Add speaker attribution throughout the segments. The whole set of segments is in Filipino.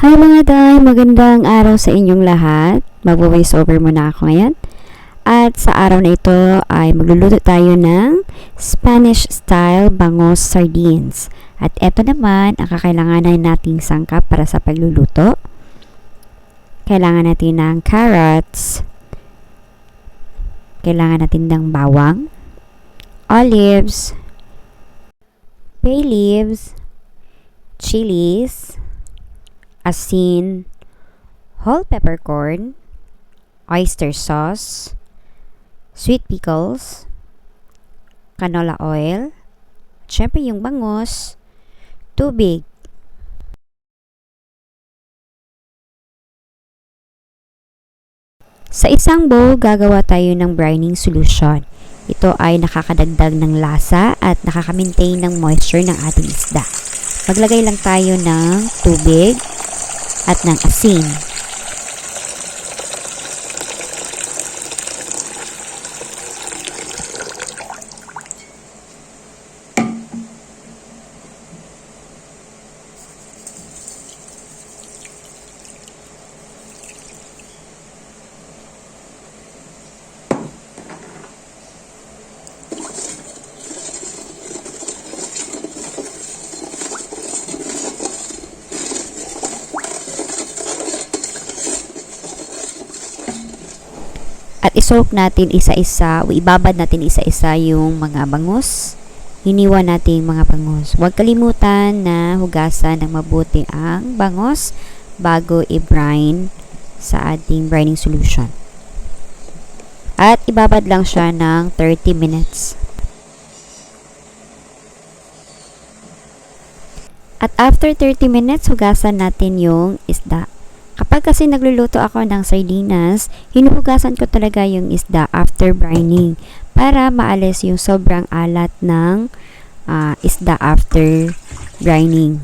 Speaker 1: Hi mga day, magandang araw sa inyong lahat. Mag-voice over muna ako ngayon. At sa araw na ito ay magluluto tayo ng Spanish style bangos sardines. At ito naman ang kakailanganan nating sangkap para sa pagluluto. Kailangan natin ng carrots. Kailangan natin ng bawang, olives, bay leaves, chilies, asin, whole peppercorn, oyster sauce, sweet pickles, canola oil, syempre yung bangos, tubig. Sa isang bowl, gagawa tayo ng brining solution. Ito ay nakakadagdag ng lasa at nakaka-maintain ng moisture ng ating isda. Maglagay lang tayo ng tubig at ng asin. At isoak natin isa-isa, o ibabad natin isa-isa yung mga bangus. Hiniwa natin mga bangus. Huwag kalimutan na hugasan ng mabuti ang bangus bago i-brine sa ating brining solution. At ibabad lang siya ng 30 minutes. At after 30 minutes, hugasan natin yung isda. Kapag kasi nagluluto ako ng sardinas, hinuhugasan ko talaga yung isda after brining para maalis yung sobrang alat ng isda after brining.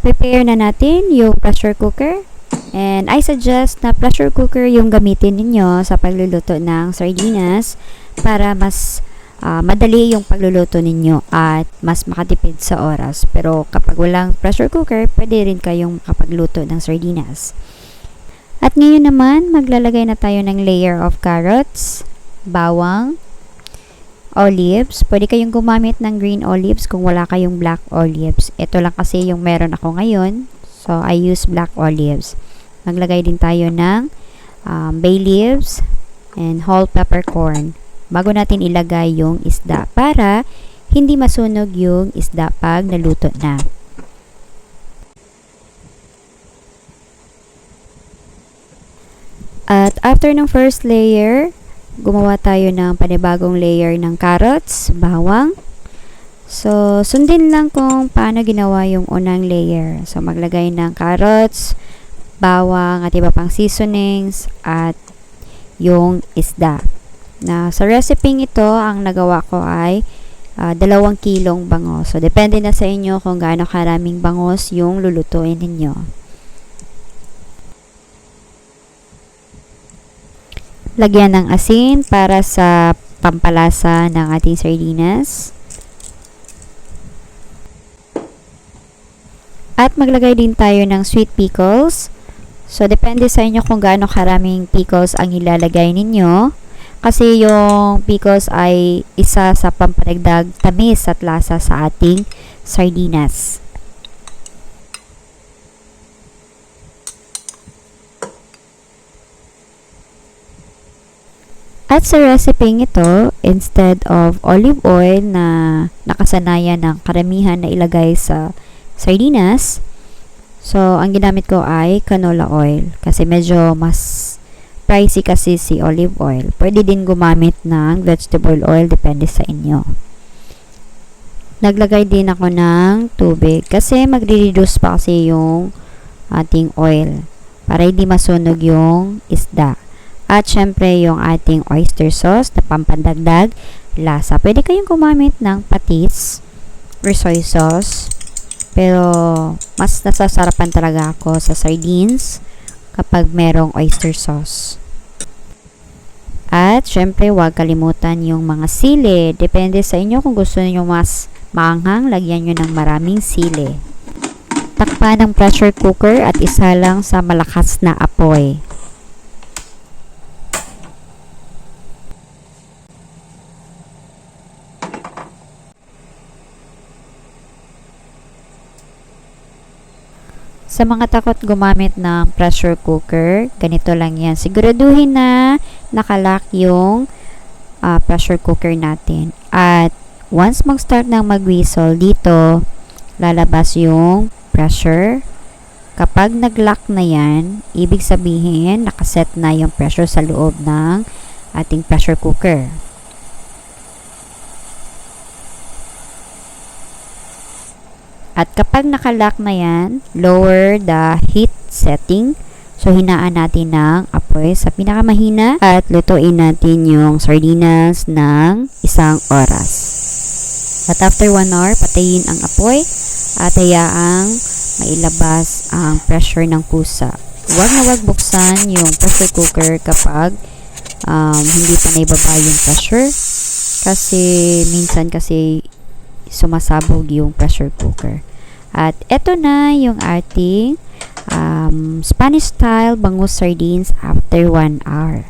Speaker 1: Prepare na natin yung pressure cooker. And I suggest na pressure cooker yung gamitin ninyo sa pagluluto ng sardinas para mas madali yung pagluluto ninyo at mas makatipid sa oras. Pero kapag walang pressure cooker, pwede rin kayong makapagluto ng sardinas. At ngayon naman, maglalagay na tayo ng layer of carrots, bawang, olives. Pwede kayong gumamit ng green olives kung wala kayong black olives. Ito lang kasi yung meron ako ngayon. So, I use black olives. Maglagay din tayo ng bay leaves and whole peppercorn bago natin ilagay yung isda para hindi masunog yung isda pag naluto na. At after ng first layer, gumawa tayo ng panibagong layer ng carrots, bawang. So, sundin lang kung paano ginawa yung unang layer. So, maglagay ng carrots, bawang, at iba pang seasonings, at yung isda. Na sa recipe ito, ang nagawa ko ay 2 kilong bangos. So, depende na sa inyo kung gaano karaming bangos yung lulutuin ninyo. Lagyan ng asin para sa pampalasa ng ating sardinas. At maglagay din tayo ng sweet pickles. So, depende sa inyo kung gaano karaming pickles ang ilalagay ninyo. Kasi yung pickles ay isa sa pampadagdag tamis at lasa sa ating sardinas. At sa recipe ito, instead of olive oil na nakasanayan ng karamihan na ilagay sa sardinas, so ang ginamit ko ay canola oil kasi medyo mas pricey kasi si olive oil. Pwede din gumamit ng vegetable oil, depende sa inyo. Naglagay din ako ng tubig kasi magre-reduce pa kasi yung ating oil para hindi masunog yung isda. At syempre yung ating oyster sauce na pampandagdag lasa. Pwede kayong gumamit ng patis or soy sauce. Pero mas nasasarapan talaga ako sa sardines kapag merong oyster sauce. At syempre huwag kalimutan yung mga sili. Depende sa inyo kung gusto niyo mas maanghang, lagyan nyo ng maraming sili. Takpan ng pressure cooker at isa lang sa malakas na apoy. Sa mga takot gumamit ng pressure cooker, ganito lang yan. Siguraduhin na nakalock yung pressure cooker natin. At once mag-start ng mag-whistle, dito lalabas yung pressure. Kapag nag-lock na yan, ibig sabihin nakaset na yung pressure sa loob ng ating pressure cooker. At kapag nakalock na yan, lower the heat setting. So, hinaan natin ng apoy sa pinakamahina at lutuin natin yung sardinas ng 1 oras. At after 1 hour, patayin ang apoy at hayaang mailabas ang pressure ng kusa. Huwag na huwag buksan yung pressure cooker kapag hindi pa naibaba yung pressure kasi minsan kasi sumasabog yung pressure cooker. At eto na yung ating Spanish style bangus sardines after 1 hour.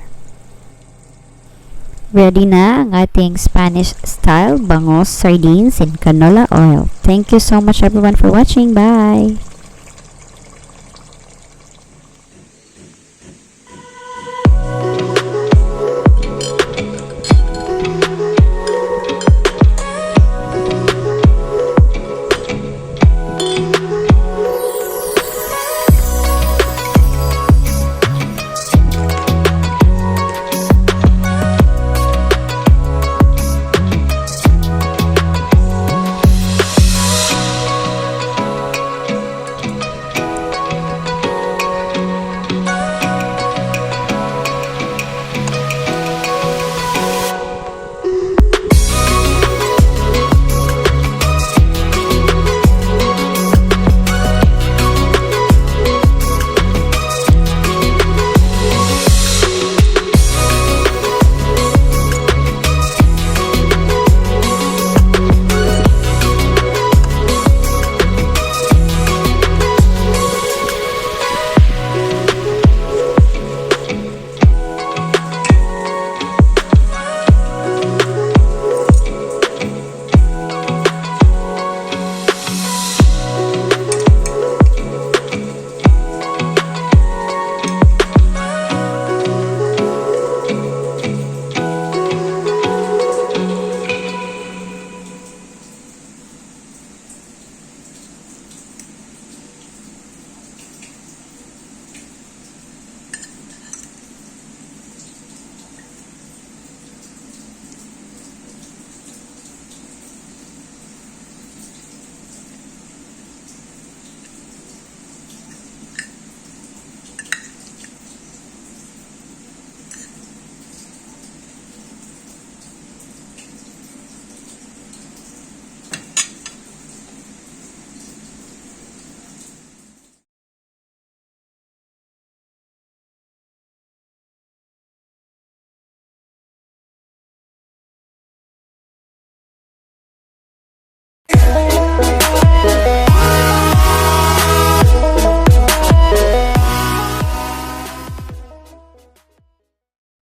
Speaker 1: Ready na ang ating Spanish style bangus sardines in canola oil. Thank you so much everyone for watching. Bye!